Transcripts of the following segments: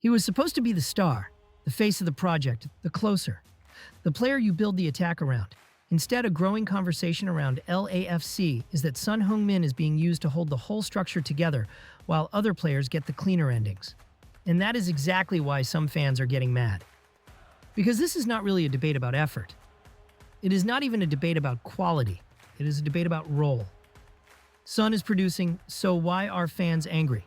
He was supposed to be the star, the face of the project, the closer, the player you build the attack around. Instead, a growing conversation around LAFC is that Son Heung-min is being used to hold the whole structure together while other players get the cleaner endings. And that is exactly why some fans are getting mad. Because this is not really a debate about effort. It is not even a debate about quality. It is a debate about role. Son is producing, so why are fans angry?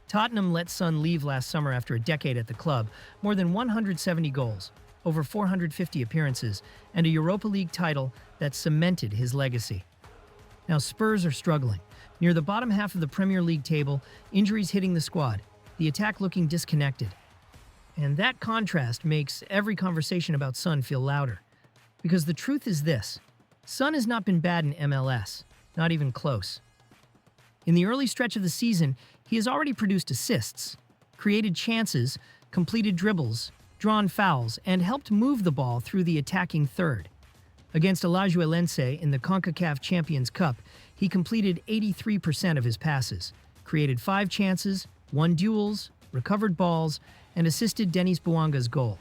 Tottenham let Son leave last summer after a decade at the club, more than 170 goals, over 450 appearances, and a Europa League title that cemented his legacy. Now Spurs are struggling. Near the bottom half of the Premier League table, injuries hitting the squad, the attack looking disconnected. And that contrast makes every conversation about Son feel louder. Because the truth is this, Son has not been bad in MLS, not even close. In the early stretch of the season, he has already produced assists, created chances, completed dribbles, drawn fouls, and helped move the ball through the attacking third. Against Alajuelense in the CONCACAF Champions Cup, he completed 83% of his passes, created 5 chances, won duels, recovered balls, and assisted Denis Bouanga's goal.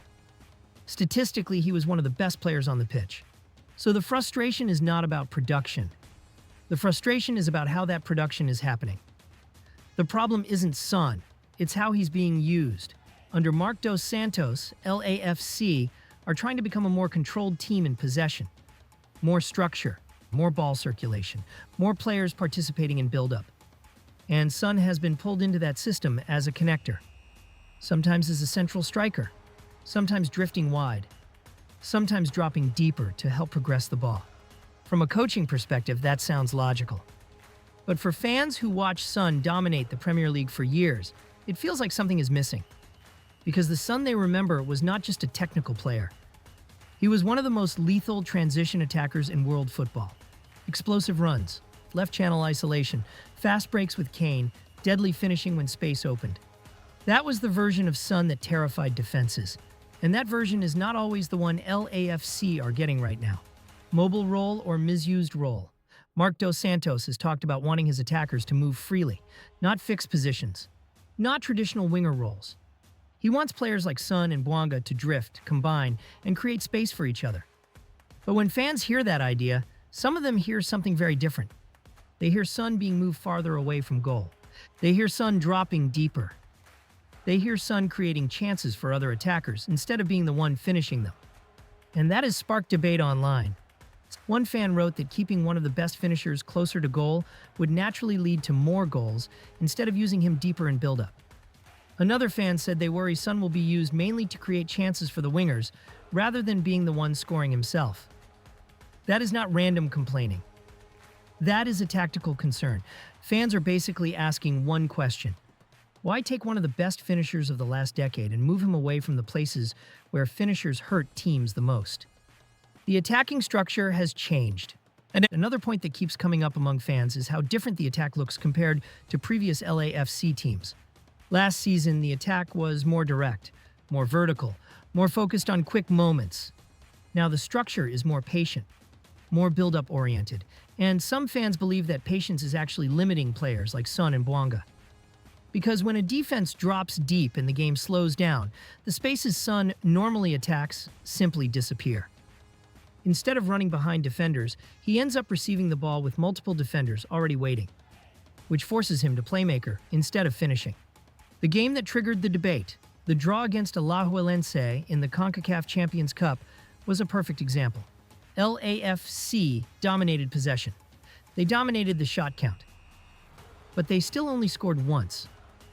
Statistically, he was one of the best players on the pitch. So the frustration is not about production. The frustration is about how that production is happening. The problem isn't Son, it's how he's being used. Under Marc Dos Santos, LAFC are trying to become a more controlled team in possession. More structure, more ball circulation, more players participating in build-up. And Son has been pulled into that system as a connector. Sometimes as a central striker, sometimes drifting wide, sometimes dropping deeper to help progress the ball. From a coaching perspective, that sounds logical. But for fans who watch Son dominate the Premier League for years, it feels like something is missing. Because the Son they remember was not just a technical player. He was one of the most lethal transition attackers in world football. Explosive runs, left channel isolation, fast breaks with Kane, deadly finishing when space opened. That was the version of Son that terrified defenses. And that version is not always the one LAFC are getting right now. Mobile role or misused role. Marc Dos Santos has talked about wanting his attackers to move freely, not fixed positions, not traditional winger roles. He wants players like Son and Bouanga to drift, combine, and create space for each other. But when fans hear that idea, some of them hear something very different. They hear Son being moved farther away from goal. They hear Son dropping deeper. They hear Son creating chances for other attackers instead of being the one finishing them. And that has sparked debate online. One fan wrote that keeping one of the best finishers closer to goal would naturally lead to more goals instead of using him deeper in build-up. Another fan said they worry Son will be used mainly to create chances for the wingers rather than being the one scoring himself. That is not random complaining. That is a tactical concern. Fans are basically asking one question. Why take one of the best finishers of the last decade and move him away from the places where finishers hurt teams the most? The attacking structure has changed. And another point that keeps coming up among fans is how different the attack looks compared to previous LAFC teams. Last season, the attack was more direct, more vertical, more focused on quick moments. Now the structure is more patient, more build-up oriented, and some fans believe that patience is actually limiting players like Son and Bouanga. Because when a defense drops deep and the game slows down, the spaces Son normally attacks simply disappear. Instead of running behind defenders, he ends up receiving the ball with multiple defenders already waiting, which forces him to playmaker instead of finishing. The game that triggered the debate, the draw against Alajuelense in the CONCACAF Champions Cup, was a perfect example. LAFC dominated possession. They dominated the shot count. But they still only scored once.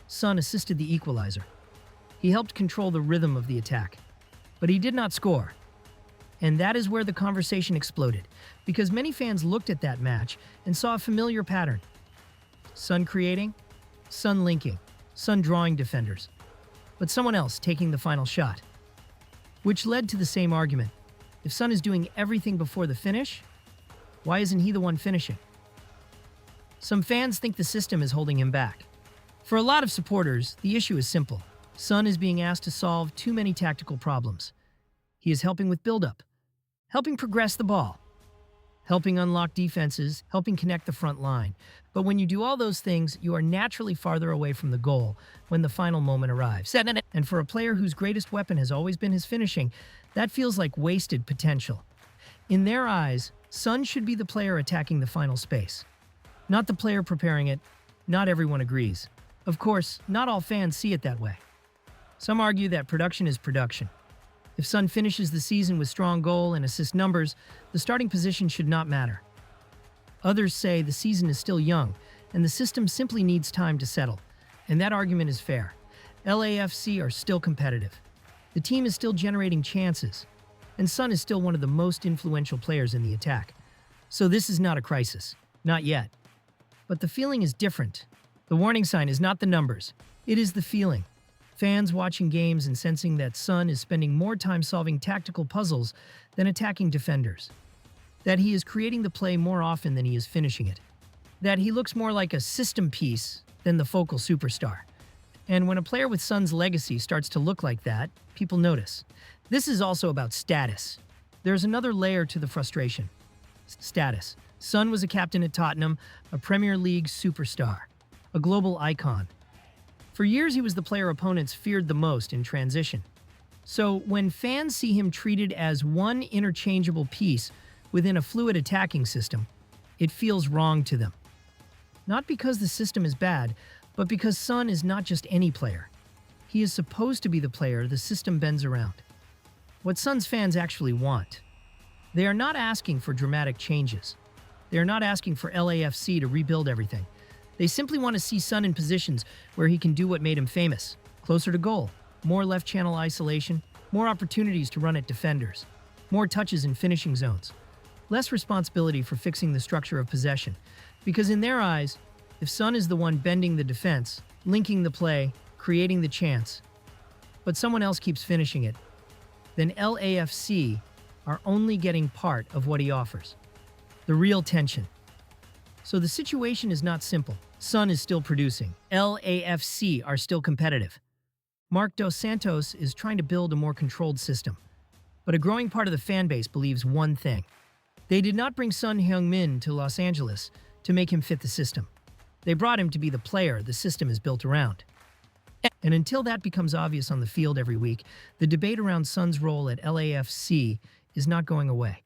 Son assisted the equalizer. He helped control the rhythm of the attack. But he did not score. And that is where the conversation exploded, because many fans looked at that match and saw a familiar pattern. Son creating, Son linking, Son drawing defenders, but someone else taking the final shot. Which led to the same argument. If Son is doing everything before the finish, why isn't he the one finishing? Some fans think the system is holding him back. For a lot of supporters, the issue is simple. Son is being asked to solve too many tactical problems. He is helping with build-up, helping progress the ball. helping unlock defenses, helping connect the front line. But when you do all those things, you are naturally farther away from the goal when the final moment arrives. And for a player whose greatest weapon has always been his finishing, that feels like wasted potential. In their eyes, Son should be the player attacking the final space, not the player preparing it. Not everyone agrees. Of course, not all fans see it that way. Some argue that production is production. If Son finishes the season with strong goal and assist numbers, the starting position should not matter. Others say the season is still young, and the system simply needs time to settle. And that argument is fair. LAFC are still competitive. The team is still generating chances, and Son is still one of the most influential players in the attack. So this is not a crisis. Not yet. But the feeling is different. The warning sign is not the numbers. It is the feeling. Fans watching games and sensing that Son is spending more time solving tactical puzzles than attacking defenders. That he is creating the play more often than he is finishing it. That he looks more like a system piece than the focal superstar. And when a player with Son's legacy starts to look like that, people notice. This is also about status. There's another layer to the frustration. Status. Son was a captain at Tottenham, a Premier League superstar, a global icon. For years, he was the player opponents feared the most in transition. So when fans see him treated as one interchangeable piece within a fluid attacking system, it feels wrong to them. Not because the system is bad, but because Son is not just any player. He is supposed to be the player the system bends around. What Son's fans actually want. They are not asking for dramatic changes. They are not asking for LAFC to rebuild everything. They simply want to see Son in positions where he can do what made him famous. Closer to goal, more left channel isolation, more opportunities to run at defenders, more touches in finishing zones, less responsibility for fixing the structure of possession. Because in their eyes, if Son is the one bending the defense, linking the play, creating the chance, but someone else keeps finishing it, then LAFC are only getting part of what he offers. The real tension. So the situation is not simple. Son is still producing. LAFC are still competitive. Marc Dos Santos is trying to build a more controlled system. But a growing part of the fan base believes one thing. They did not bring Son Heung-min to Los Angeles to make him fit the system. They brought him to be the player the system is built around. And until that becomes obvious on the field every week, the debate around Son's role at LAFC is not going away.